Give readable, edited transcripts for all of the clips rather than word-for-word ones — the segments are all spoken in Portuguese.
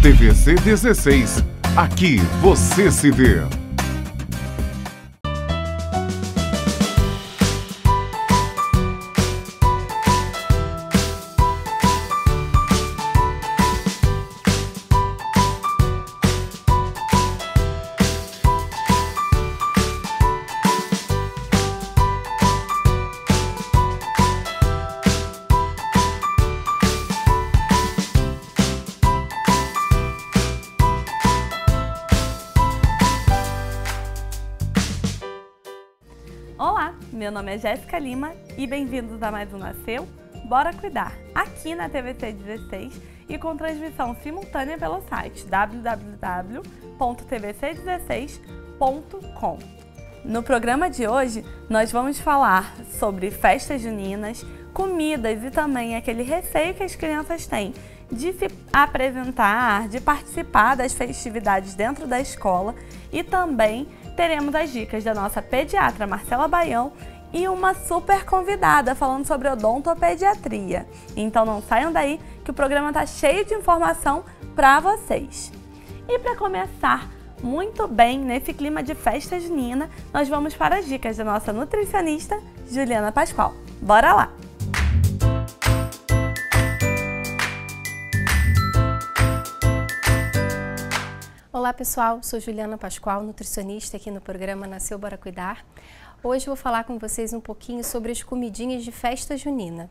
TVC 16. Aqui você se vê. Olá, meu nome é Jéssica Lima e bem-vindos a mais um Nasceu, Bora Cuidar, aqui na TVC 16 e com transmissão simultânea pelo site www.tvc16.com. No programa de hoje, nós vamos falar sobre festas juninas, comidas e também aquele receio que as crianças têm de se apresentar, de participar das festividades dentro da escola e também teremos as dicas da nossa pediatra Marcela Baião e uma super convidada falando sobre odontopediatria. Então não saiam daí que o programa está cheio de informação para vocês. E para começar muito bem nesse clima de festa junina, nós vamos para as dicas da nossa nutricionista Juliana Pascoal. Bora lá! Olá pessoal, sou Juliana Pascoal, nutricionista aqui no programa Nasceu Bora Cuidar. Hoje eu vou falar com vocês um pouquinho sobre as comidinhas de festa junina.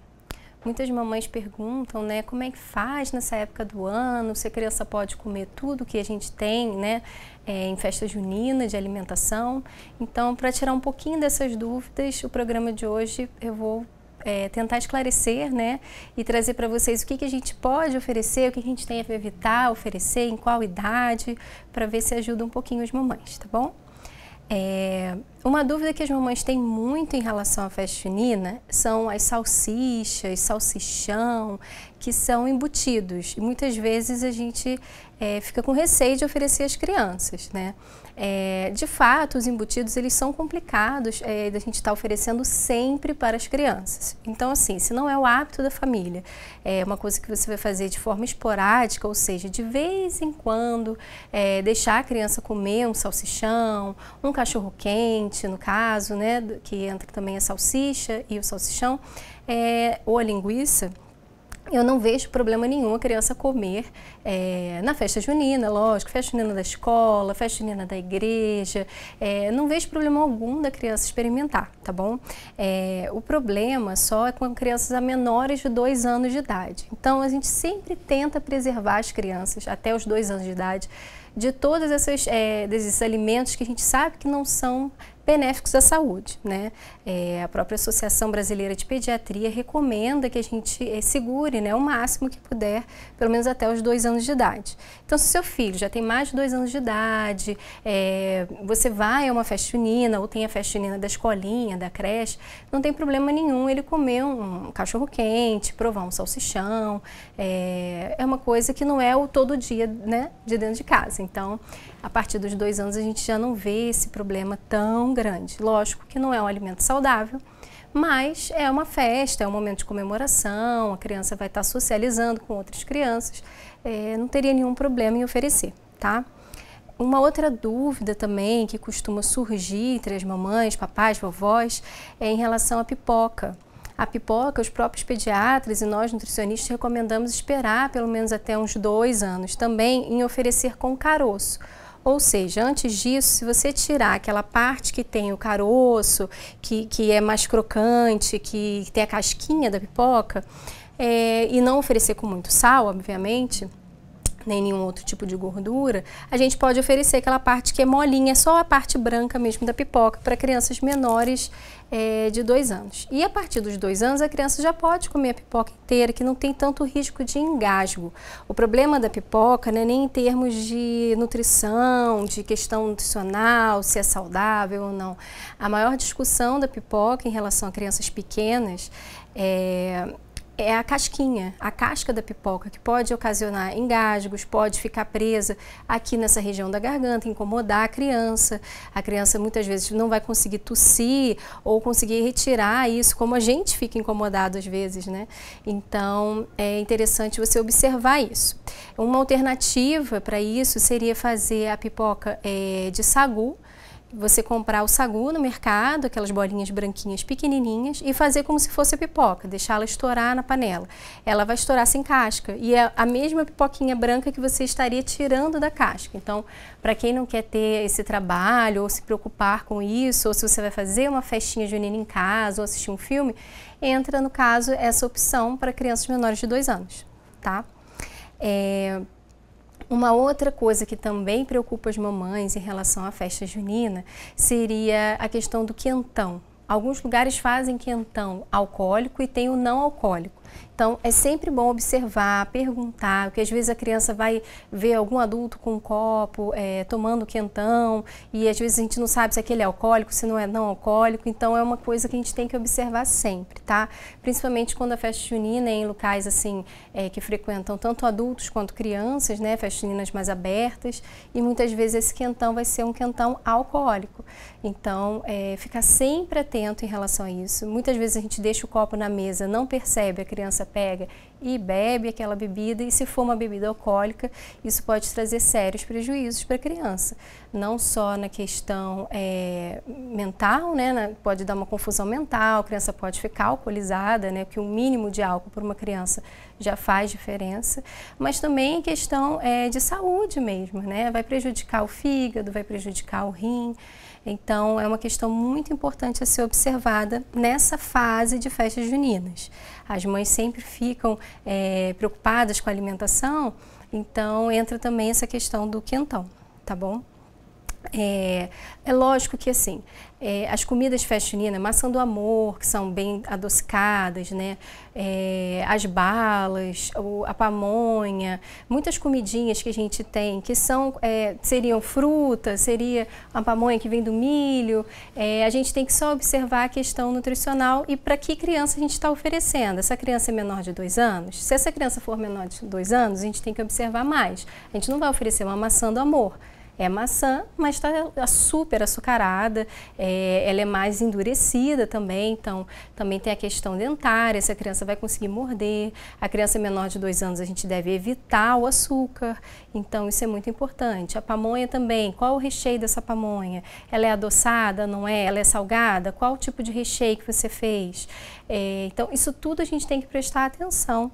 Muitas mamães perguntam, né, como é que faz nessa época do ano, se a criança pode comer tudo que a gente tem, né, em festa junina de alimentação. Então, para tirar um pouquinho dessas dúvidas, o programa de hoje eu vou tentar esclarecer, né, e trazer para vocês o que a gente pode oferecer, o que a gente tem a evitar oferecer, em qual idade, para ver se ajuda um pouquinho as mamães, tá bom? Uma dúvida que as mamães têm muito em relação à festa junina são as salsichas, salsichão, que são embutidos. E muitas vezes a gente fica com receio de oferecer às crianças, né? De fato, os embutidos eles são complicados da gente estar oferecendo sempre para as crianças. Então, assim, se não é o hábito da família, é uma coisa que você vai fazer de forma esporádica, ou seja, de vez em quando, deixar a criança comer um salsichão, um cachorro-quente, no caso, né, que entra também a salsicha e o salsichão, ou a linguiça. Eu não vejo problema nenhum a criança comer na festa junina, lógico, festa junina da escola, festa junina da igreja, não vejo problema algum da criança experimentar, tá bom? O problema só é com crianças a menores de 2 anos de idade. Então, a gente sempre tenta preservar as crianças até os 2 anos de idade de todos esses alimentos que a gente sabe que não são benéficos à saúde, né? A própria Associação Brasileira de Pediatria recomenda que a gente segure, né, o máximo que puder, pelo menos até os 2 anos de idade. Então, se o seu filho já tem mais de 2 anos de idade, você vai a uma festa junina ou tem a festa junina da escolinha, da creche, não tem problema nenhum ele comer um cachorro-quente, provar um salsichão. É uma coisa que não é o todo dia, né, de dentro de casa. Então, a partir dos 2 anos a gente já não vê esse problema tão grande. Lógico que não é um alimento saudável, mas é uma festa, é um momento de comemoração, a criança vai estar socializando com outras crianças, não teria nenhum problema em oferecer, tá? Uma outra dúvida também que costuma surgir entre as mamães, papais, vovós, é em relação à pipoca. A pipoca, os próprios pediatras e nós nutricionistas recomendamos esperar pelo menos até uns 2 anos também em oferecer com caroço. Ou seja, antes disso, se você tirar aquela parte que tem o caroço, que é mais crocante, que tem a casquinha da pipoca, e não oferecer com muito sal, obviamente, nem nenhum outro tipo de gordura, a gente pode oferecer aquela parte que é molinha, só a parte branca mesmo da pipoca, para crianças menores de 2 anos. E a partir dos 2 anos, a criança já pode comer a pipoca inteira, que não tem tanto risco de engasgo. O problema da pipoca não é nem em termos de nutrição, de questão nutricional, se é saudável ou não. A maior discussão da pipoca em relação a crianças pequenas é a casquinha, a casca da pipoca, que pode ocasionar engasgos, pode ficar presa aqui nessa região da garganta, incomodar a criança. A criança muitas vezes não vai conseguir tossir ou conseguir retirar isso, como a gente fica incomodado às vezes, né? Então, é interessante você observar isso. Uma alternativa para isso seria fazer a pipoca de sagu. Você comprar o sagu no mercado, aquelas bolinhas branquinhas pequenininhas, e fazer como se fosse a pipoca, deixá-la estourar na panela. Ela vai estourar sem casca e é a mesma pipoquinha branca que você estaria tirando da casca. Então, para quem não quer ter esse trabalho ou se preocupar com isso, ou se você vai fazer uma festinha junina em casa ou assistir um filme, entra, no caso, essa opção para crianças menores de 2 anos, tá? Uma outra coisa que também preocupa as mamães em relação à festa junina seria a questão do quentão. Alguns lugares fazem quentão alcoólico e tem o não alcoólico. Então, é sempre bom observar, perguntar, porque às vezes a criança vai ver algum adulto com um copo, tomando quentão, e às vezes a gente não sabe se aquele é alcoólico, se não é não alcoólico, então é uma coisa que a gente tem que observar sempre, tá? Principalmente quando a festa junina é em locais assim, que frequentam tanto adultos quanto crianças, né? Festas juninas mais abertas, e muitas vezes esse quentão vai ser um quentão alcoólico. Então, ficar sempre atento em relação a isso. Muitas vezes a gente deixa o copo na mesa, não percebe, a criança pega e bebe aquela bebida, e se for uma bebida alcoólica, isso pode trazer sérios prejuízos para a criança. Não só na questão mental, né? Pode dar uma confusão mental, a criança pode ficar alcoolizada, né? Porque o mínimo de álcool para uma criança já faz diferença, mas também em questão de saúde mesmo, né? Vai prejudicar o fígado, vai prejudicar o rim. Então, é uma questão muito importante a ser observada nessa fase de festas juninas. As mães sempre ficam preocupadas com a alimentação, então entra também essa questão do quentão, tá bom? É lógico que assim, as comidas de festa junina, maçã do amor, que são bem adocicadas, né? As balas, a pamonha, muitas comidinhas que a gente tem, que são, seriam frutas, seria a pamonha que vem do milho, a gente tem que só observar a questão nutricional e para que criança a gente está oferecendo. Essa criança é menor de 2 anos? Se essa criança for menor de 2 anos, a gente tem que observar mais. A gente não vai oferecer uma maçã do amor. É maçã, mas está super açucarada, ela é mais endurecida também, então também tem a questão dentária, se a criança vai conseguir morder. A criança menor de 2 anos a gente deve evitar o açúcar, então isso é muito importante. A pamonha também, qual o recheio dessa pamonha? Ela é adoçada, não é? Ela é salgada? Qual o tipo de recheio que você fez? Então isso tudo a gente tem que prestar atenção.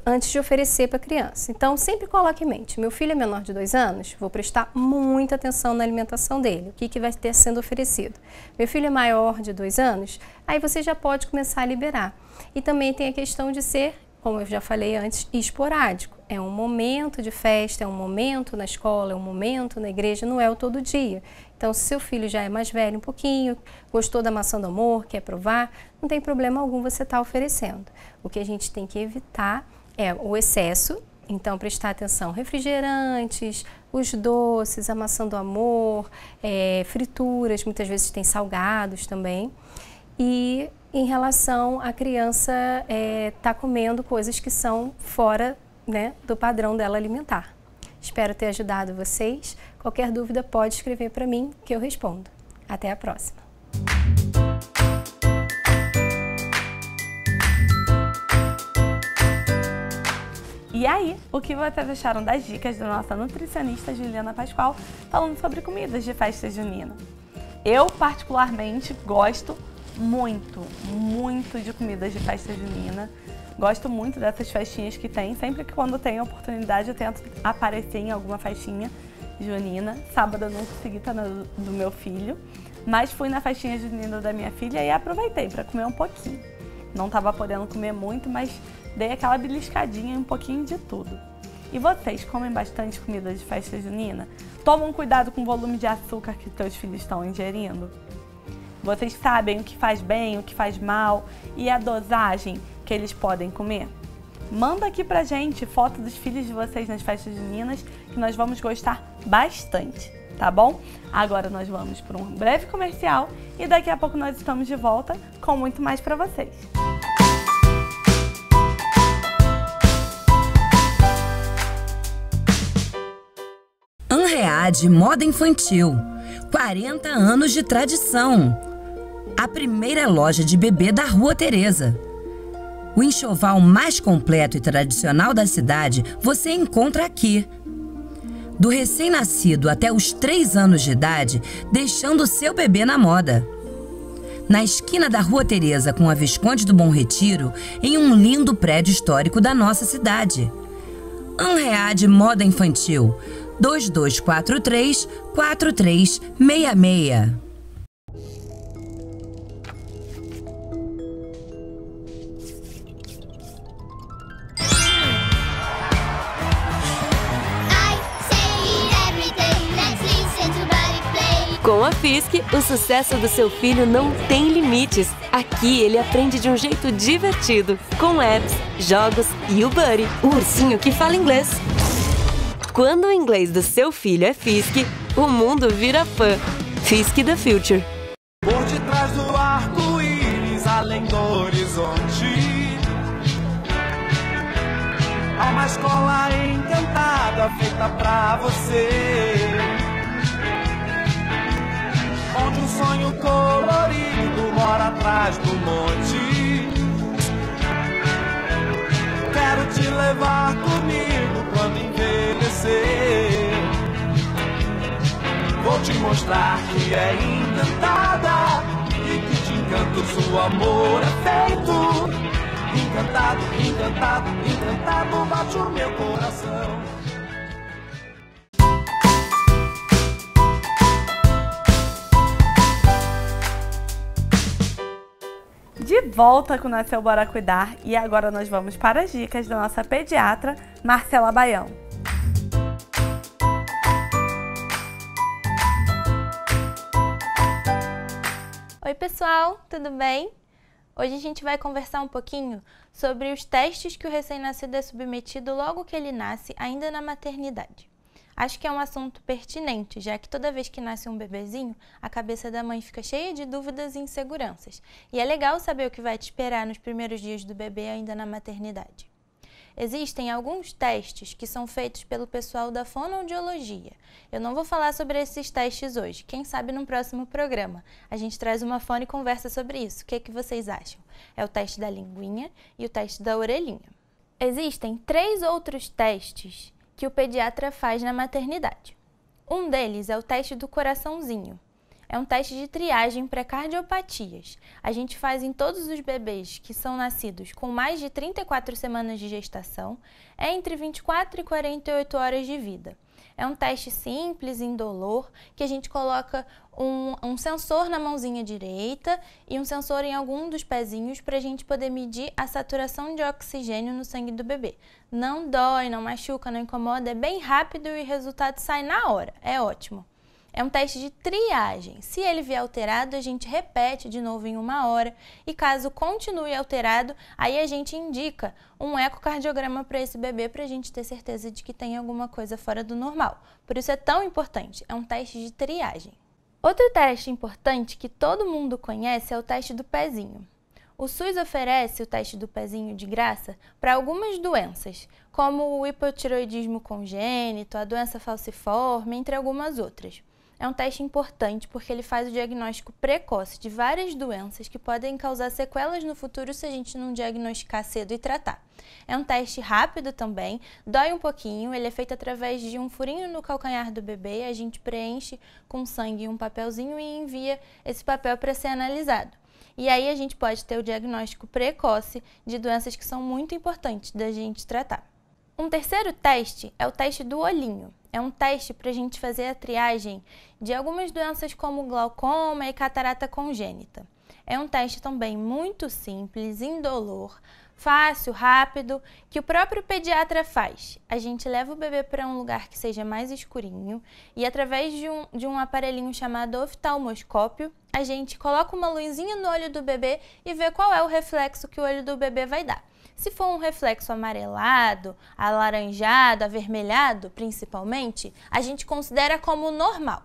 Antes de oferecer para a criança. Então, sempre coloque em mente, meu filho é menor de 2 anos, vou prestar muita atenção na alimentação dele, o que vai ter sendo oferecido. Meu filho é maior de 2 anos, aí você já pode começar a liberar. E também tem a questão de ser, como eu já falei antes, esporádico. É um momento de festa, é um momento na escola, é um momento na igreja, não é o todo dia. Então, se seu filho já é mais velho um pouquinho, gostou da maçã do amor, quer provar, não tem problema algum você estar oferecendo. O que a gente tem que evitar é o excesso, então prestar atenção, refrigerantes, os doces, a maçã do amor, frituras, muitas vezes tem salgados também. E em relação à criança estar comendo coisas que são fora, né, do padrão dela alimentar. Espero ter ajudado vocês. Qualquer dúvida pode escrever para mim que eu respondo. Até a próxima! E aí, o que vocês acharam das dicas da nossa nutricionista Juliana Pascoal falando sobre comidas de festa junina? Eu, particularmente, gosto muito de comidas de festa junina. Gosto muito dessas festinhas que tem. Sempre que quando tenho oportunidade eu tento aparecer em alguma festinha junina. Sábado eu não consegui estar do meu filho, mas fui na festinha junina da minha filha e aproveitei para comer um pouquinho. Não estava podendo comer muito, mas dei aquela beliscadinha, um pouquinho de tudo. E vocês comem bastante comida de festa junina? Tomam cuidado com o volume de açúcar que seus filhos estão ingerindo? Vocês sabem o que faz bem, o que faz mal e a dosagem que eles podem comer? Manda aqui pra gente foto dos filhos de vocês nas festas juninas, que nós vamos gostar bastante, tá bom? Agora nós vamos para um breve comercial e daqui a pouco nós estamos de volta com muito mais pra vocês. Unread Moda Infantil, 40 anos de tradição. A primeira loja de bebê da Rua Teresa. O enxoval mais completo e tradicional da cidade você encontra aqui. Do recém-nascido até os 3 anos de idade, deixando o seu bebê na moda. Na esquina da Rua Teresa com a Visconde do Bom Retiro, em um lindo prédio histórico da nossa cidade. Unread Moda Infantil, 2243-4366. Com a Fisk, o sucesso do seu filho não tem limites. Aqui ele aprende de um jeito divertido, com apps, jogos e o Buddy, o ursinho que fala inglês. Quando o inglês do seu filho é Fisk, o mundo vira fã. Fisk the Future. Por detrás do arco-íris, além do horizonte, há uma escola encantada feita pra você, onde um sonho colorido mora atrás do monte. Quero te levar comigo quando envelhecer. Vou te mostrar que é encantada e que de encantos o amor é feito. Encantado, encantado, encantado bate o meu coração. De volta com o Nasceu Bora Cuidar e agora nós vamos para as dicas da nossa pediatra, Marcela Baião. Oi pessoal, tudo bem? Hoje a gente vai conversar um pouquinho sobre os testes que o recém-nascido é submetido logo que ele nasce, ainda na maternidade. Acho que é um assunto pertinente, já que toda vez que nasce um bebezinho, a cabeça da mãe fica cheia de dúvidas e inseguranças. E é legal saber o que vai te esperar nos primeiros dias do bebê ainda na maternidade. Existem alguns testes que são feitos pelo pessoal da fonoaudiologia. Eu não vou falar sobre esses testes hoje, quem sabe no próximo programa. A gente traz uma fono e conversa sobre isso. O que vocês acham? É o teste da linguinha e o teste da orelhinha. Existem 3 outros testes que o pediatra faz na maternidade. Um deles é o teste do coraçãozinho. É um teste de triagem para cardiopatias. A gente faz em todos os bebês que são nascidos com mais de 34 semanas de gestação, entre 24 e 48 horas de vida. É um teste simples, indolor, que a gente coloca um sensor na mãozinha direita e um sensor em algum dos pezinhos para a gente poder medir a saturação de oxigênio no sangue do bebê. Não dói, não machuca, não incomoda, é bem rápido e o resultado sai na hora, é ótimo. É um teste de triagem. Se ele vier alterado, a gente repete de novo em 1 hora e caso continue alterado, aí a gente indica um ecocardiograma para esse bebê para a gente ter certeza de que tem alguma coisa fora do normal. Por isso é tão importante, é um teste de triagem. Outro teste importante que todo mundo conhece é o teste do pezinho. O SUS oferece o teste do pezinho de graça para algumas doenças, como o hipotireoidismo congênito, a doença falciforme, entre algumas outras. É um teste importante porque ele faz o diagnóstico precoce de várias doenças que podem causar sequelas no futuro se a gente não diagnosticar cedo e tratar. É um teste rápido também, dói um pouquinho, ele é feito através de um furinho no calcanhar do bebê, a gente preenche com sangue e um papelzinho e envia esse papel para ser analisado. E aí a gente pode ter o diagnóstico precoce de doenças que são muito importantes da gente tratar. Um terceiro teste é o teste do olhinho. É um teste para a gente fazer a triagem de algumas doenças como glaucoma e catarata congênita. É um teste também muito simples, indolor, fácil, rápido, que o próprio pediatra faz. A gente leva o bebê para um lugar que seja mais escurinho e através de um aparelhinho chamado oftalmoscópio, a gente coloca uma luzinha no olho do bebê e vê qual é o reflexo que o olho do bebê vai dar. Se for um reflexo amarelado, alaranjado, avermelhado, principalmente, a gente considera como normal.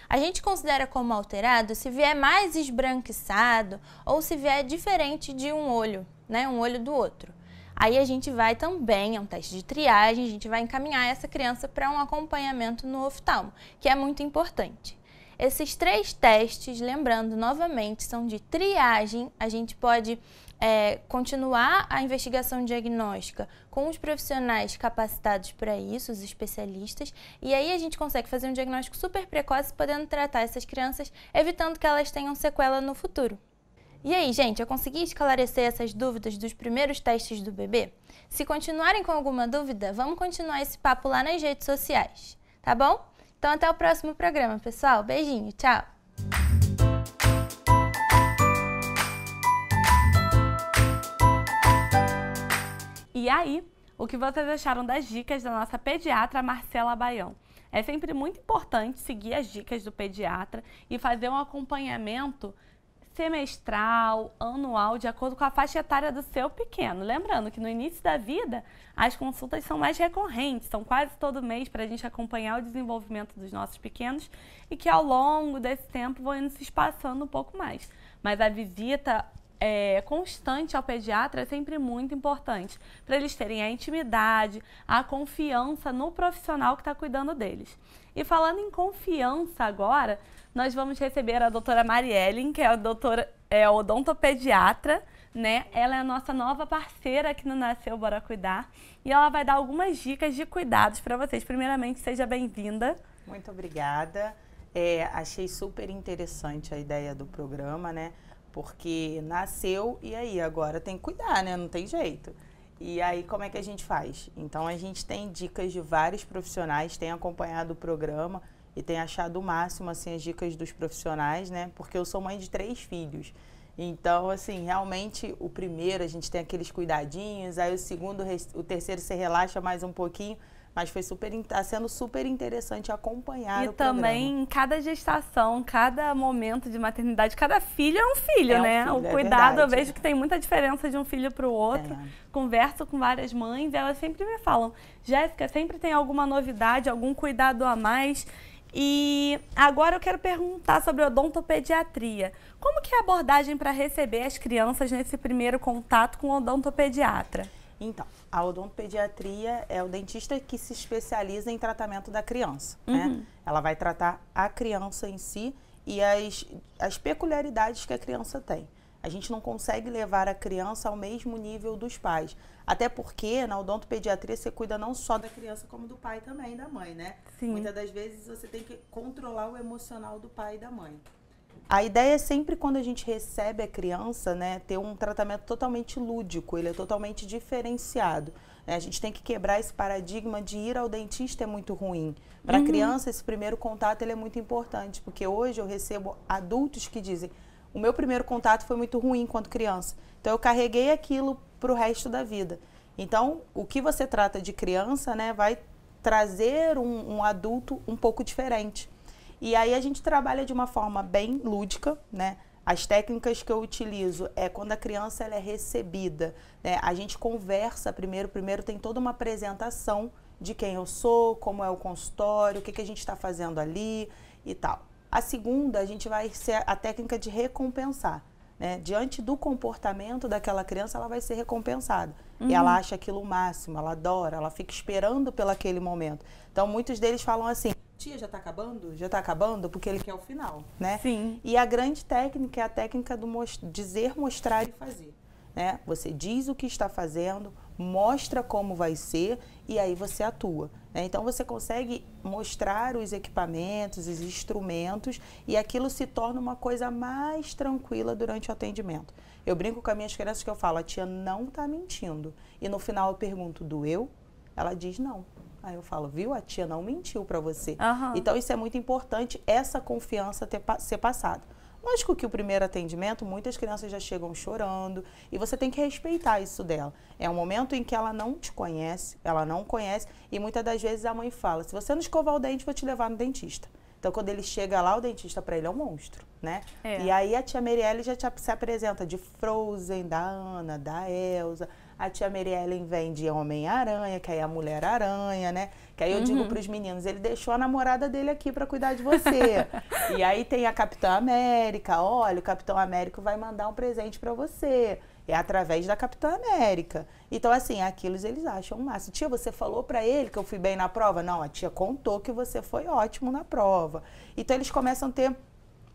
A gente considera como alterado se vier mais esbranquiçado ou se vier diferente de um olho, né, um olho do outro. Aí a gente vai também, é um teste de triagem, a gente vai encaminhar essa criança para um acompanhamento no oftalmo, que é muito importante. Esses 3 testes, lembrando novamente, são de triagem. A gente pode continuar a investigação diagnóstica com os profissionais capacitados para isso, os especialistas, e aí a gente consegue fazer um diagnóstico super precoce, podendo tratar essas crianças, evitando que elas tenham sequela no futuro. E aí, gente, eu consegui esclarecer essas dúvidas dos primeiros testes do bebê? Se continuarem com alguma dúvida, vamos continuar esse papo lá nas redes sociais, tá bom? Então até o próximo programa, pessoal. Beijinho, tchau! E aí, o que vocês acharam das dicas da nossa pediatra Marcela Baião? É sempre muito importante seguir as dicas do pediatra e fazer um acompanhamento semestral, anual, de acordo com a faixa etária do seu pequeno. Lembrando que no início da vida, as consultas são mais recorrentes, são quase todo mês para a gente acompanhar o desenvolvimento dos nossos pequenos e que ao longo desse tempo vão indo se espaçando um pouco mais. Mas a visita constante ao pediatra é sempre muito importante, para eles terem a intimidade, a confiança no profissional que está cuidando deles. E falando em confiança agora, nós vamos receber a doutora Mariellen, que é a odontopediatra, né? Ela é a nossa nova parceira aqui no Nasceu Bora Cuidar e ela vai dar algumas dicas de cuidados para vocês. Primeiramente, seja bem-vinda. Muito obrigada. Achei super interessante a ideia do programa, né? Porque nasceu e aí agora tem que cuidar, né? Não tem jeito. E aí como é que a gente faz? Então a gente tem dicas de vários profissionais, tem acompanhado o programa e tem achado o máximo assim as dicas dos profissionais, né? Porque eu sou mãe de 3 filhos. Então, assim, realmente o primeiro a gente tem aqueles cuidadinhos, aí o segundo, o terceiro você relaxa mais um pouquinho. Mas tá sendo super interessante acompanhar o programa. E também, cada gestação, cada momento de maternidade, cada filho é um filho, né? O cuidado, eu vejo que tem muita diferença de um filho para o outro. Converso com várias mães e elas sempre me falam, Jéssica, sempre tem alguma novidade, algum cuidado a mais. E agora eu quero perguntar sobre a odontopediatria. Como que é a abordagem para receber as crianças nesse primeiro contato com o odontopediatra? Então, a odontopediatria é o dentista que se especializa em tratamento da criança, né? Ela vai tratar a criança em si e as peculiaridades que a criança tem. A gente não consegue levar a criança ao mesmo nível dos pais. Até porque na odontopediatria você cuida não só da criança, como do pai também, da mãe, né? Sim. Muitas das vezes você tem que controlar o emocional do pai e da mãe. A ideia é sempre, quando a gente recebe a criança, né, ter um tratamento totalmente lúdico, ele é totalmente diferenciado. A gente tem que quebrar esse paradigma de ir ao dentista é muito ruim. Para a criança, esse primeiro contato ele é muito importante, porque hoje eu recebo adultos que dizem o meu primeiro contato foi muito ruim enquanto criança, então eu carreguei aquilo para o resto da vida. Então, o que você trata de criança, né, vai trazer um adulto um pouco diferente. E aí a gente trabalha de uma forma bem lúdica, né? As técnicas que eu utilizo é quando a criança ela é recebida, né? A gente conversa primeiro tem toda uma apresentação de quem eu sou, como é o consultório, o que a gente está fazendo ali e tal. A segunda, a gente vai ser a técnica de recompensar, né? Diante do comportamento daquela criança, ela vai ser recompensada. E ela acha aquilo o máximo, ela adora, ela fica esperando pelo aquele momento. Então, muitos deles falam assim, tia, já tá acabando? Já tá acabando? Porque ele quer o final, né? Sim. E a grande técnica é a técnica do dizer, mostrar e fazer, né? Você diz o que está fazendo, mostra como vai ser e aí você atua, né? Então, você consegue mostrar os equipamentos, os instrumentos e aquilo se torna uma coisa mais tranquila durante o atendimento. Eu brinco com as minhas crianças que eu falo, a tia não tá mentindo. E no final eu pergunto, doeu? Ela diz não. Aí eu falo, viu? A tia não mentiu para você. Então, isso é muito importante, essa confiança ser passada. Lógico que o primeiro atendimento, muitas crianças já chegam chorando e você tem que respeitar isso dela. É um momento em que ela não te conhece, ela não conhece e muitas das vezes a mãe fala, se você não escovar o dente, vou te levar no dentista. Então, quando ele chega lá, o dentista para ele é um monstro, né? E aí a tia Mariellen já se apresenta de Frozen, da Ana, da Elsa. A tia Mariellen vem de Homem-Aranha, que aí é a Mulher-Aranha, né? Que aí eu digo para os meninos, ele deixou a namorada dele aqui para cuidar de você. E aí tem a Capitã América, olha, o Capitão América vai mandar um presente para você. É através da Capitã América. Então, assim, aquilo eles acham massa. Tia, você falou para ele que eu fui bem na prova? Não, a tia contou que você foi ótimo na prova. Então, eles começam a ter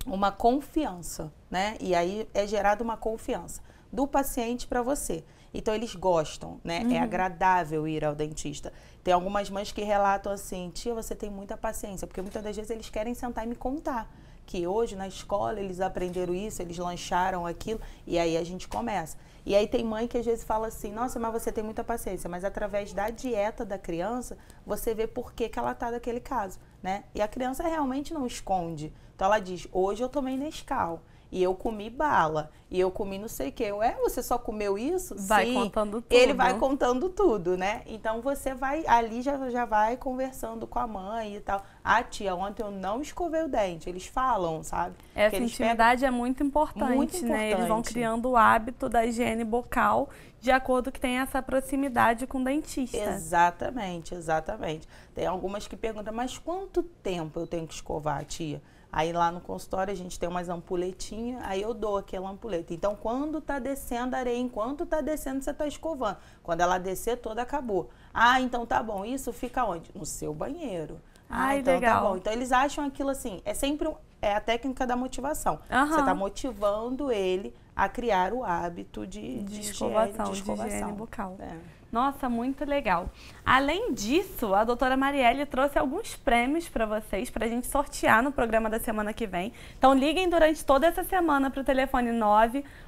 uma confiança, né? E aí é gerada uma confiança do paciente para você. Então, eles gostam, né? É agradável ir ao dentista. Tem algumas mães que relatam assim, tia, você tem muita paciência, porque muitas das vezes eles querem sentar e me contar que hoje na escola eles aprenderam isso, eles lancharam aquilo, e aí a gente começa. E aí tem mãe que às vezes fala assim, nossa, mas você tem muita paciência, mas através da dieta da criança, você vê por que ela tá daquele caso, né? E a criança realmente não esconde. Então ela diz, hoje eu tomei Nescau, e eu comi bala, e eu comi não sei o quê. Ué, você só comeu isso? Vai Sim, contando tudo. ele vai contando tudo, né? Então você vai, ali já vai conversando com a mãe e tal. Ah, tia, ontem eu não escovei o dente. Eles falam, sabe? Essa intimidade é muito importante, né? Eles vão criando o hábito da higiene bucal de acordo que tem essa proximidade com o dentista. Exatamente, exatamente. Tem algumas que perguntam, mas quanto tempo eu tenho que escovar, tia? Aí lá no consultório a gente tem umas ampuletinhas, aí eu dou aquela ampuleta. Então, quando tá descendo a areia, enquanto tá descendo, você tá escovando. Quando ela descer toda, acabou. Ah, então tá bom. Isso fica onde? No seu banheiro. Ai, então legal. tá bom. Então, eles acham aquilo assim, é sempre a técnica da motivação. Você tá motivando ele a criar o hábito de escovação, de higiene bucal. É. Nossa, muito legal. Além disso, a doutora Marielle trouxe alguns prêmios para vocês, para a gente sortear no programa da semana que vem. Então, liguem durante toda essa semana para o telefone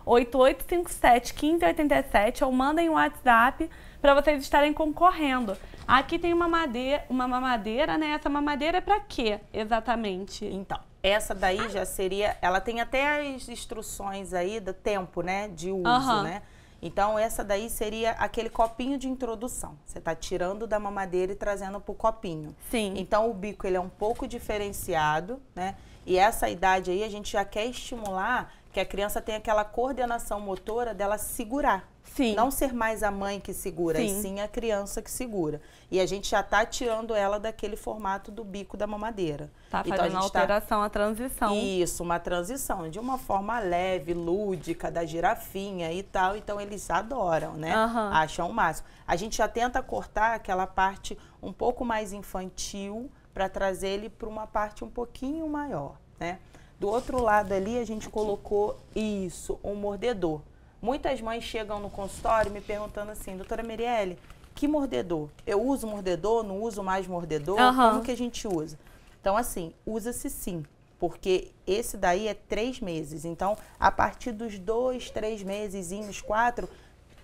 98857-1587 ou mandem um WhatsApp para vocês estarem concorrendo. Aqui tem uma mamadeira, né? Essa mamadeira é para quê, exatamente? Então, essa daí já seria... Ela tem até as instruções aí do tempo, né? De uso, né? Então, essa daí seria aquele copinho de introdução. Você está tirando da mamadeira e trazendo para o copinho. Sim. Então, o bico ele é um pouco diferenciado, né? E essa idade aí, a gente já quer estimular que a criança tenha aquela coordenação motora dela segurar. Sim. Não ser mais a mãe que segura, e sim a criança que segura. E a gente já está tirando ela daquele formato do bico da mamadeira. Tá fazendo uma alteração, a transição. Isso, uma transição, de uma forma leve, lúdica, da girafinha e tal. Então, eles adoram, né? Acham o máximo. A gente já tenta cortar aquela parte um pouco mais infantil para trazer ele para uma parte um pouquinho maior, né? Do outro lado ali, a gente colocou isso, um mordedor. Muitas mães chegam no consultório me perguntando assim, doutora Marielle, que mordedor? Eu uso mordedor, não uso mais mordedor? Como que a gente usa? Então, assim, usa-se sim, porque esse daí é 3 meses. Então, a partir dos 2, 3 meses, 4,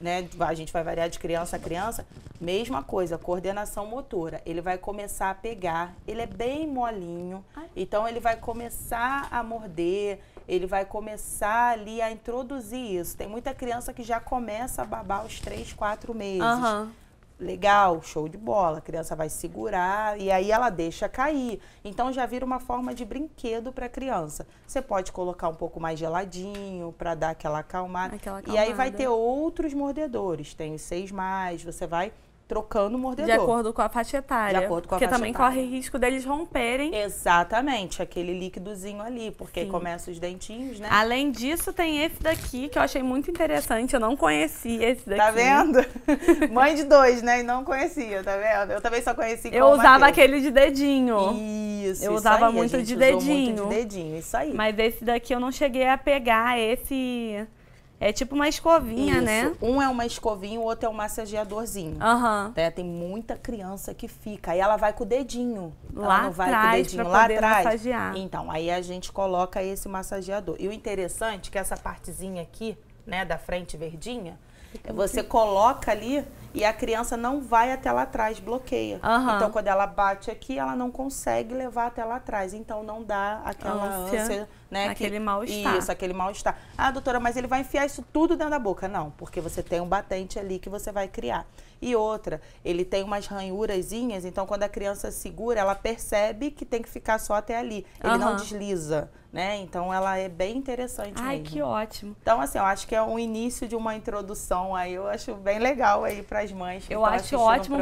né, a gente vai variar de criança a criança, mesma coisa, coordenação motora. Ele vai começar a pegar, ele é bem molinho, então ele vai começar a morder, ele vai começar ali a introduzir isso. Tem muita criança que já começa a babar aos 3, 4 meses. Legal, show de bola. A criança vai segurar e aí ela deixa cair. Então já vira uma forma de brinquedo para a criança. Você pode colocar um pouco mais geladinho para dar aquela acalmada. E aí vai ter outros mordedores. Tem os 6+, você vai trocando o mordedor. De acordo com a faixa etária. De acordo com a porque faixa também etária. corre risco deles romperem. Exatamente, aquele líquidozinho ali, porque aí começa os dentinhos, né? Além disso, tem esse daqui, que eu achei muito interessante, eu não conhecia esse daqui. Tá vendo? Mãe de 2, né? E não conhecia, tá vendo? Eu também só conheci com Eu usava aquele de dedinho. Isso, eu isso usava aí, muito a gente de usou dedinho. muito de dedinho, isso aí. Mas esse daqui eu não cheguei a pegar, esse... É tipo uma escovinha, né? Um é uma escovinha, o outro é um massageadorzinho. Tem muita criança que fica. Aí ela vai com o dedinho. Lá ela não vai atrás, com o dedinho pra lá poder atrás. massagear. Então, aí a gente coloca esse massageador. E o interessante é que essa partezinha aqui, né, da frente verdinha, você coloca ali e a criança não vai até lá atrás, bloqueia. Então, quando ela bate aqui, ela não consegue levar até lá atrás. Então, não dá aquela ânsia né? Aquele mal-estar. Isso, aquele mal-estar. Ah, doutora, mas ele vai enfiar isso tudo dentro da boca. Não, porque você tem um batente ali que você vai criar. E outra, ele tem umas ranhurazinhas, então quando a criança segura, ela percebe que tem que ficar só até ali. Ele não desliza, né? Então ela é bem interessante Ai, mesmo. que ótimo. Então, assim, eu acho que é um início de uma introdução aí, eu acho bem legal aí para as mães. Eu acho ótimo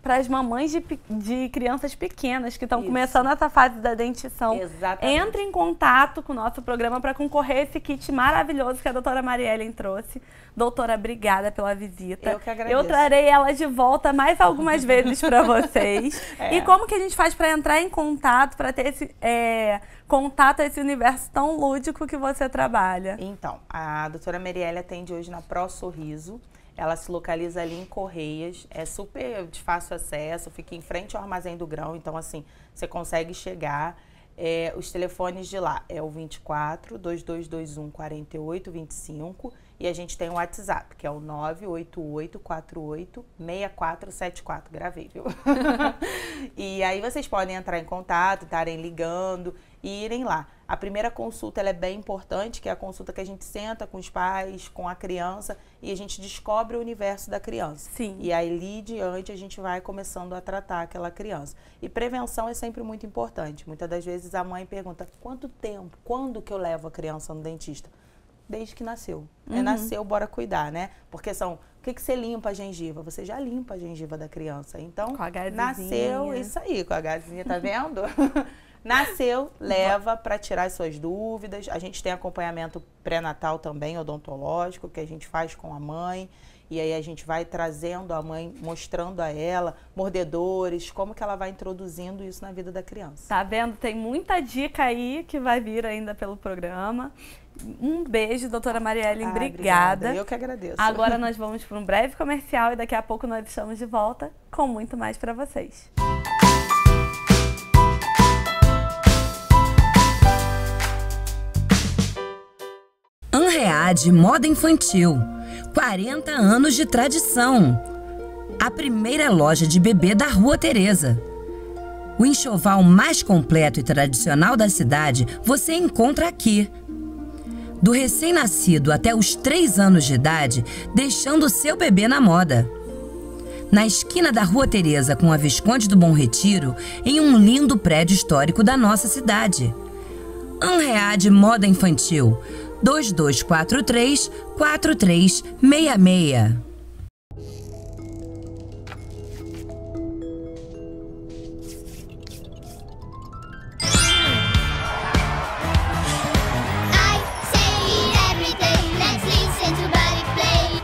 para as mamães de crianças pequenas que estão começando essa fase da dentição. Exatamente. Entre em contato com o nosso programa para concorrer a esse kit maravilhoso que a doutora Mariellen trouxe. Doutora, obrigada pela visita. Eu que agradeço. Eu trarei ela de volta mais algumas vezes para vocês. E como que a gente faz para entrar em contato, para ter esse contato a esse universo tão lúdico que você trabalha? Então, a doutora Marielle atende hoje na Pro Sorriso. Ela se localiza ali em Correias, é super de fácil acesso, fica em frente ao Armazém do Grão, então assim, você consegue chegar. Os telefones de lá é o 24 2221 4825 e a gente tem o WhatsApp, que é o 988 48 6474. Gravei, viu? E aí vocês podem entrar em contato, estarem ligando e irem lá. A primeira consulta ela é bem importante, que é a consulta que a gente senta com os pais, com a criança e a gente descobre o universo da criança. Sim. E aí, ali diante, a gente vai começando a tratar aquela criança. E prevenção é sempre muito importante. Muitas das vezes a mãe pergunta, quanto tempo, quando que eu levo a criança no dentista? Desde que nasceu. Nasceu, bora cuidar, né? Porque o que você limpa a gengiva? Você já limpa a gengiva da criança. Então, com a gazezinha. Nasceu, isso aí, com a gazezinha, tá vendo? Nasceu, leva para tirar as suas dúvidas. A gente tem acompanhamento pré-natal também, odontológico, que a gente faz com a mãe. E aí a gente vai trazendo a mãe, mostrando a ela mordedores, como que ela vai introduzindo isso na vida da criança. Tá vendo? Tem muita dica aí que vai vir ainda pelo programa. Um beijo, doutora Mariellen, obrigada. Eu que agradeço. Agora nós vamos para um breve comercial e daqui a pouco nós estamos de volta com muito mais para vocês. Anread Moda Infantil, 40 anos de tradição. A primeira loja de bebê da Rua Teresa. O enxoval mais completo e tradicional da cidade você encontra aqui. Do recém-nascido até os 3 anos de idade, deixando o seu bebê na moda. Na esquina da Rua Teresa com a Visconde do Bom Retiro, em um lindo prédio histórico da nossa cidade. Anread Moda Infantil, 2243-4366.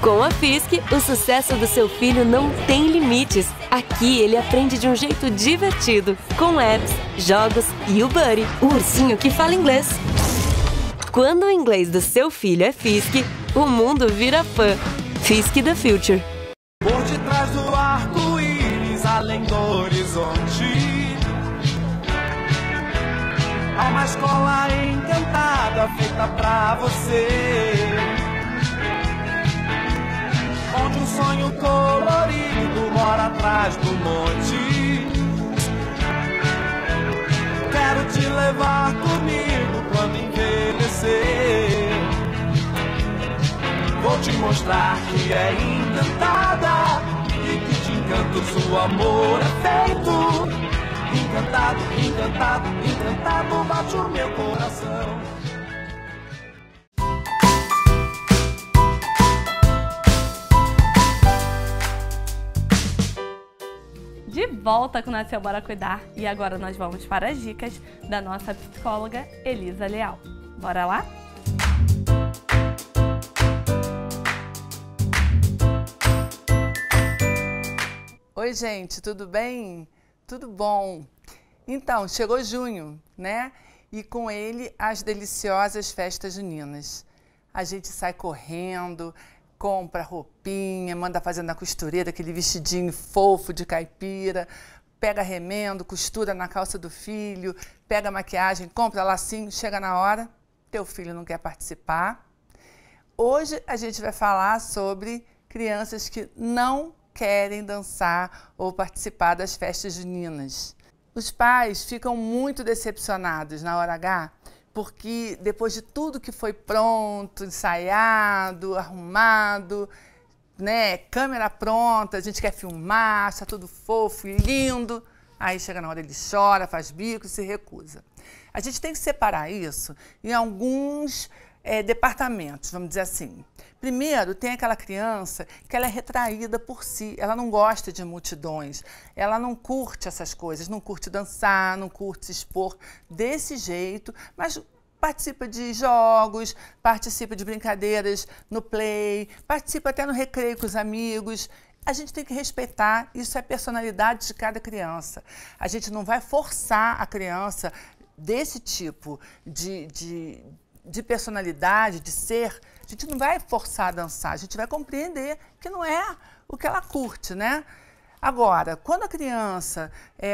Com a Fisk, o sucesso do seu filho não tem limites. Aqui ele aprende de um jeito divertido, com apps, jogos e o Buddy, o ursinho que fala inglês. Quando o inglês do seu filho é Fisk, o mundo vira fã. Fisk the Future. Por detrás do arco-íris, além do horizonte, há uma escola encantada feita pra você, onde um sonho colorido mora atrás do monte. Quero te levar comigo quando envelhecer. Vou te mostrar que é encantada e que de encanto seu amor é feito. Encantado, encantado, encantado bate o meu coração. De volta com o Nasceu Bora Cuidar e agora nós vamos para as dicas da nossa psicóloga Elisa Leal. Bora lá? Oi, gente, tudo bem? Tudo bom? Então, chegou junho, né? E com ele as deliciosas festas juninas. A gente sai correndo, compra roupinha, manda fazer na costureira aquele vestidinho fofo de caipira, pega remendo, costura na calça do filho, pega maquiagem, compra lacinho, chega na hora, teu filho não quer participar. Hoje a gente vai falar sobre crianças que não querem dançar ou participar das festas juninas. Os pais ficam muito decepcionados na hora H porque depois de tudo que foi pronto, ensaiado, arrumado, né, câmera pronta, a gente quer filmar, está tudo fofo e lindo, aí chega na hora ele chora, faz bico e se recusa. A gente tem que separar isso em alguns departamentos, vamos dizer assim. Primeiro, tem aquela criança que ela é retraída por si, ela não gosta de multidões, ela não curte essas coisas, não curte dançar, não curte se expor desse jeito, mas participa de jogos, participa de brincadeiras no play, participa até no recreio com os amigos. A gente tem que respeitar, isso é a personalidade de cada criança. A gente não vai forçar a criança desse tipo de personalidade, de ser. A gente não vai forçar a dançar, a gente vai compreender que não é o que ela curte, né? Agora, quando a criança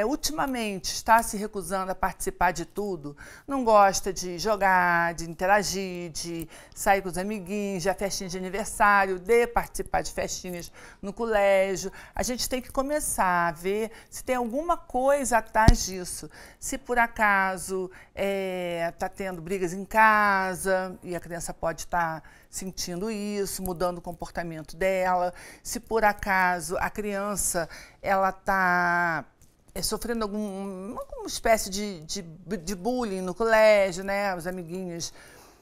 ultimamente está se recusando a participar de tudo, não gosta de jogar, de interagir, de sair com os amiguinhos, de festinha de aniversário, de participar de festinhas no colégio, a gente tem que começar a ver se tem alguma coisa atrás disso. Se por acaso está tendo brigas em casa e a criança pode estar sentindo isso, mudando o comportamento dela, se por acaso a criança ela está sofrendo alguma espécie de bullying no colégio, né? Os amiguinhos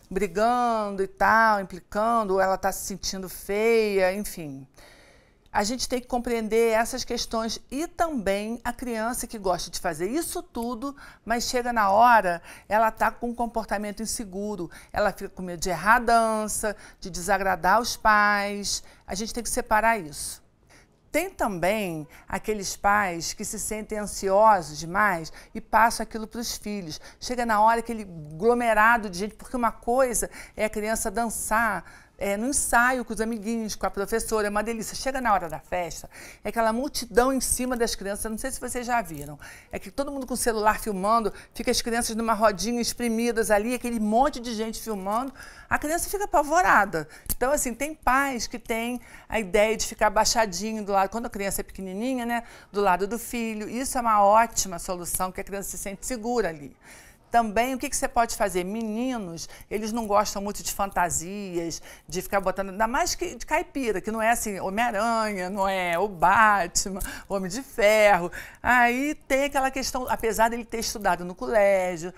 brigando e tal, implicando, ou ela está se sentindo feia, enfim. A gente tem que compreender essas questões e também a criança que gosta de fazer isso tudo, mas chega na hora, ela está com um comportamento inseguro, ela fica com medo de errar a dança, de desagradar os pais. A gente tem que separar isso. Tem também aqueles pais que se sentem ansiosos demais e passam aquilo para os filhos. Chega na hora aquele aglomerado de gente, porque uma coisa é a criança dançar no ensaio com os amiguinhos, com a professora, é uma delícia. Chega na hora da festa, é aquela multidão em cima das crianças, não sei se vocês já viram, é que todo mundo com o celular filmando, fica as crianças numa rodinha espremidas ali, aquele monte de gente filmando, a criança fica apavorada. Então, assim, tem pais que têm a ideia de ficar baixadinho do lado, quando a criança é pequenininha, né, do lado do filho. Isso é uma ótima solução, que a criança se sente segura ali. Também, o que você pode fazer? Meninos, eles não gostam muito de fantasias, de ficar botando, ainda mais que de caipira, que não é assim, Homem-Aranha, não é o Batman, Homem de Ferro. Aí tem aquela questão, apesar dele ter estudado no colégio,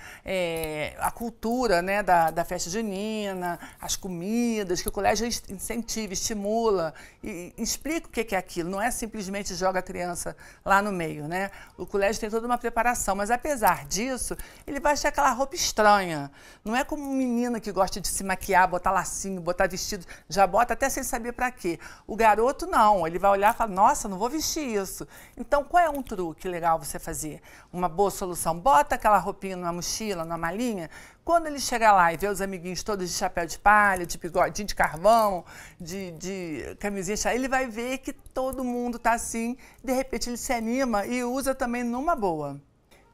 a cultura, né, da festa junina, as comidas, que o colégio incentiva, estimula, e explica o que é aquilo. Não é simplesmente joga a criança lá no meio, né? O colégio tem toda uma preparação, mas apesar disso, ele vai achar aquela roupa estranha. Não é como menina que gosta de se maquiar, botar lacinho, botar vestido, já bota até sem saber para quê. O garoto não, ele vai olhar e falar, nossa, não vou vestir isso. Então, qual é um truque legal você fazer? Uma boa solução, bota aquela roupinha numa mochila, numa malinha, quando ele chegar lá e vê os amiguinhos todos de chapéu de palha, de bigodinho de carvão, de camisinha, ele vai ver que todo mundo está assim, de repente ele se anima e usa também numa boa.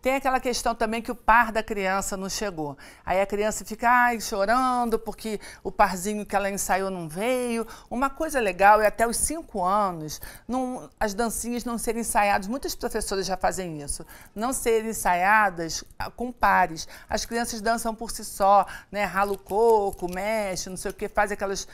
Tem aquela questão também que o par da criança não chegou. Aí a criança fica chorando porque o parzinho que ela ensaiou não veio. Uma coisa legal é até os 5 anos, as dancinhas não serem ensaiadas, muitas professoras já fazem isso, não serem ensaiadas com pares. As crianças dançam por si só, né? Rala o coco, mexe, não sei o que, faz aqueles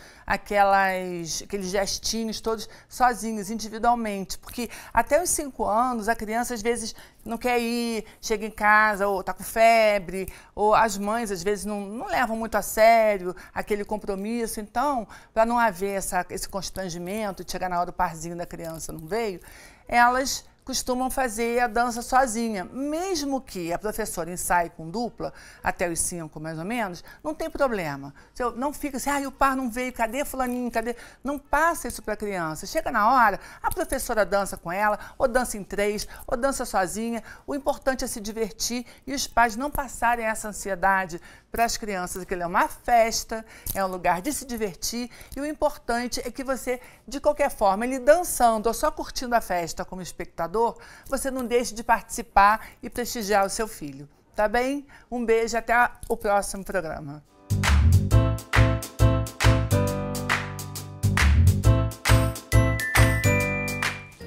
gestinhos todos sozinhos, individualmente. Porque até os 5 anos a criança às vezes não quer ir, chega em casa ou está com febre, ou as mães às vezes não levam muito a sério aquele compromisso. Então, para não haver esse constrangimento de chegar na hora do parzinho da criança não veio, elas costumam fazer a dança sozinha. Mesmo que a professora ensaie com dupla, até os 5 mais ou menos, não tem problema. Você não fica assim, o par não veio, cadê fulaninho, cadê? Não passa isso para a criança. Chega na hora, a professora dança com ela, ou dança em 3, ou dança sozinha. O importante é se divertir e os pais não passarem essa ansiedade para as crianças, que ele é uma festa, é um lugar de se divertir, e o importante é que você, de qualquer forma, ele dançando ou só curtindo a festa como espectador, você não deixe de participar e prestigiar o seu filho, tá bem? Um beijo, até o próximo programa.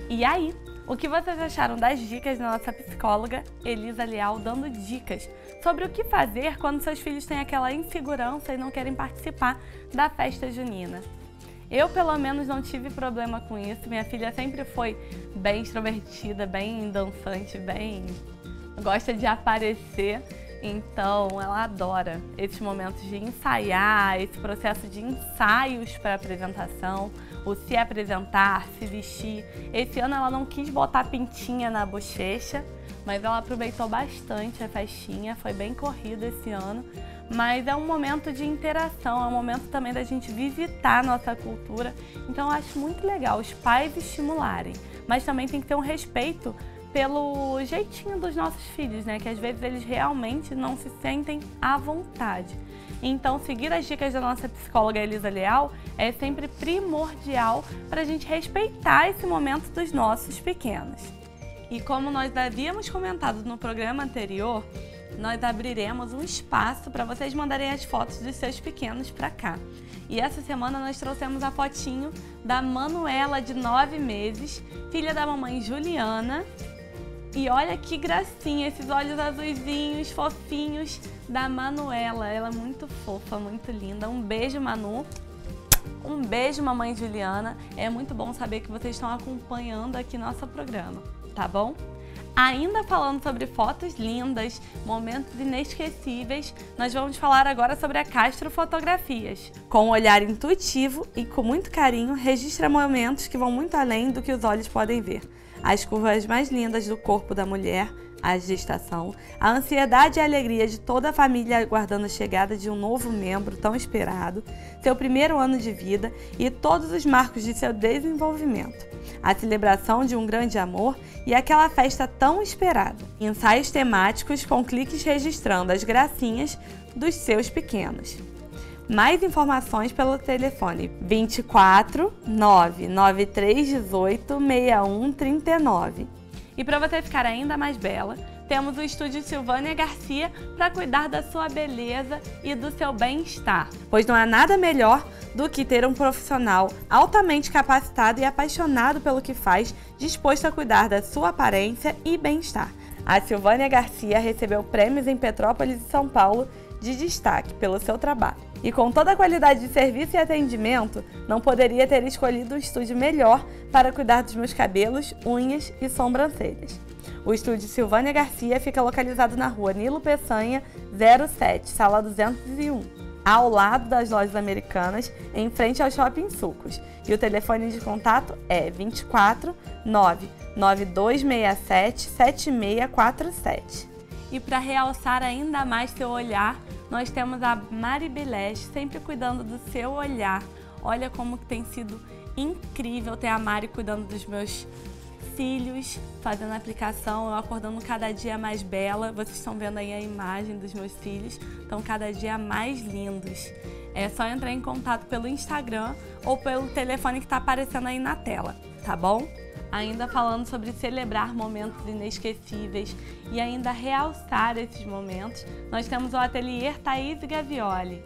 E aí, o que vocês acharam das dicas da nossa psicóloga Elisa Leal, dando dicas sobre o que fazer quando seus filhos têm aquela insegurança e não querem participar da festa junina. Eu, pelo menos, não tive problema com isso. Minha filha sempre foi bem extrovertida, bem dançante, bem... gosta de aparecer. Então, ela adora esses momentos de ensaiar, esse processo de ensaios para apresentação, o se apresentar, se vestir. Esse ano ela não quis botar pintinha na bochecha, mas ela aproveitou bastante a festinha, foi bem corrida esse ano. Mas é um momento de interação, é um momento também da gente visitar a nossa cultura. Então, eu acho muito legal os pais estimularem, mas também tem que ter um respeito pelo jeitinho dos nossos filhos, né? Que às vezes eles realmente não se sentem à vontade. Então, seguir as dicas da nossa psicóloga Elisa Leal é sempre primordial para a gente respeitar esse momento dos nossos pequenos. E como nós havíamos comentado no programa anterior, nós abriremos um espaço para vocês mandarem as fotos dos seus pequenos para cá. E essa semana nós trouxemos a fotinho da Manuela, de 9 meses, filha da mamãe Juliana. E olha que gracinha, esses olhos azuizinhos, fofinhos da Manuela. Ela é muito fofa, muito linda. Um beijo, Manu. Um beijo, mamãe Juliana. É muito bom saber que vocês estão acompanhando aqui nosso programa, tá bom? Ainda falando sobre fotos lindas, momentos inesquecíveis, nós vamos falar agora sobre a Castro Fotografias. Com um olhar intuitivo e com muito carinho, registra momentos que vão muito além do que os olhos podem ver. As curvas mais lindas do corpo da mulher, a gestação, a ansiedade e a alegria de toda a família aguardando a chegada de um novo membro tão esperado, seu primeiro ano de vida e todos os marcos de seu desenvolvimento, a celebração de um grande amor e aquela festa tão esperada. Ensaios temáticos com cliques registrando as gracinhas dos seus pequenos. Mais informações pelo telefone 24 993 18 61 39. E para você ficar ainda mais bela, temos o estúdio Silvânia Garcia para cuidar da sua beleza e do seu bem-estar. Pois não há nada melhor do que ter um profissional altamente capacitado e apaixonado pelo que faz, disposto a cuidar da sua aparência e bem-estar. A Silvânia Garcia recebeu prêmios em Petrópolis e São Paulo de destaque pelo seu trabalho. E com toda a qualidade de serviço e atendimento, não poderia ter escolhido um estúdio melhor para cuidar dos meus cabelos, unhas e sobrancelhas. O estúdio Silvânia Garcia fica localizado na rua Nilo Peçanha, 07, sala 201, ao lado das lojas americanas, em frente ao Shopping Sucos. E o telefone de contato é 24 99267 7647. E para realçar ainda mais seu olhar, nós temos a Maribelés, sempre cuidando do seu olhar. Olha como que tem sido incrível ter a Mari cuidando dos meus cílios, fazendo a aplicação, eu acordando cada dia mais bela. Vocês estão vendo aí a imagem dos meus cílios, estão cada dia mais lindos. É só entrar em contato pelo Instagram ou pelo telefone que está aparecendo aí na tela, tá bom? Ainda falando sobre celebrar momentos inesquecíveis e ainda realçar esses momentos, nós temos o Ateliê Thaís Gavioli.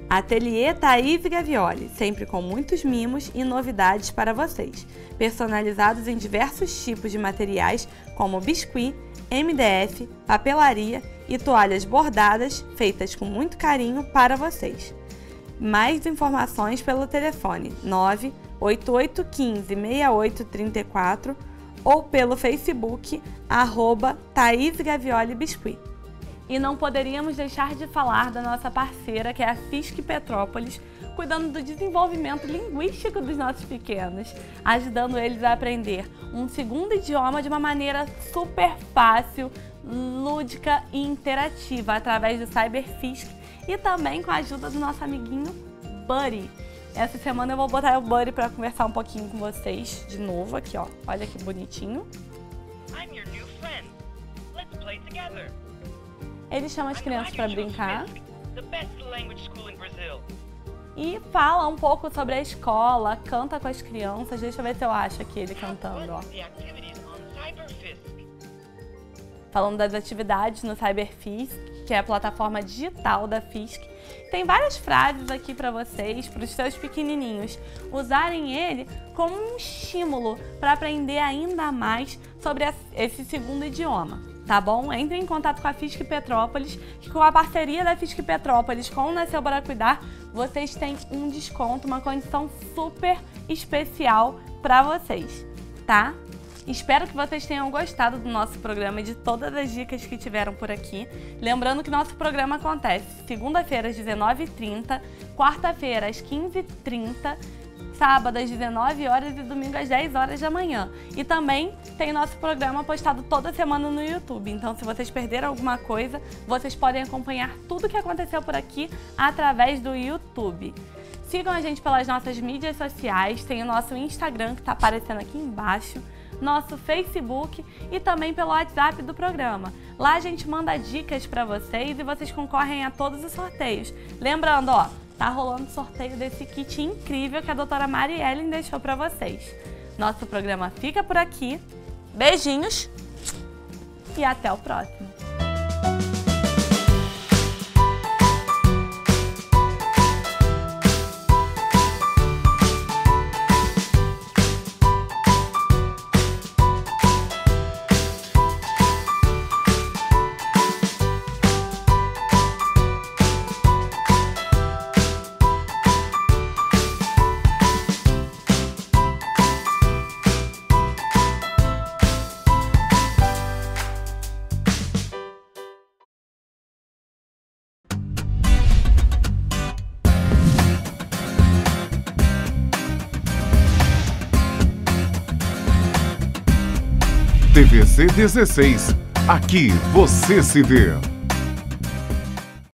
Ateliê Thaís Gavioli, sempre com muitos mimos e novidades para vocês, personalizados em diversos tipos de materiais como biscuit, MDF, papelaria e toalhas bordadas feitas com muito carinho para vocês. Mais informações pelo telefone 988156834 ou pelo Facebook @Thaís Gavioli Biscuit. E não poderíamos deixar de falar da nossa parceira, que é a Fisk Petrópolis, cuidando do desenvolvimento linguístico dos nossos pequenos, ajudando eles a aprender um segundo idioma de uma maneira super fácil, lúdica e interativa, através do CyberFisk e também com a ajuda do nosso amiguinho Buddy. Essa semana eu vou botar o Buddy para conversar um pouquinho com vocês de novo aqui, ó. Olha que bonitinho. I'm your new friend. Let's play together. Ele chama as crianças para brincar The best language school in Brazil. e fala um pouco sobre a escola, canta com as crianças. Deixa eu ver se eu acho aqui ele cantando, ó. The activities on CyberFisk. Falando das atividades no CyberFisk, que é a plataforma digital da Fisk. Tem várias frases aqui para vocês, para os seus pequenininhos, usarem ele como um estímulo para aprender ainda mais sobre esse segundo idioma. tá bom? Entre em contato com a Fisk Petrópolis, que com a parceria da Fisk Petrópolis com o Nasceu para Cuidar, vocês têm um desconto, uma condição super especial para vocês, tá? Espero que vocês tenham gostado do nosso programa e de todas as dicas que tiveram por aqui. Lembrando que nosso programa acontece segunda-feira às 19h30, quarta-feira às 15h30, sábado às 19 horas e domingo às 10 horas da manhã. E também tem nosso programa postado toda semana no YouTube. Então, se vocês perderam alguma coisa, vocês podem acompanhar tudo que aconteceu por aqui através do YouTube. Sigam a gente pelas nossas mídias sociais, tem o nosso Instagram que está aparecendo aqui embaixo, nosso Facebook e também pelo WhatsApp do programa. Lá a gente manda dicas para vocês e vocês concorrem a todos os sorteios. Lembrando, ó, tá rolando sorteio desse kit incrível que a doutora Mari Ellen deixou para vocês. Nosso programa fica por aqui. Beijinhos e até o próximo. TVC 16. Aqui você se vê.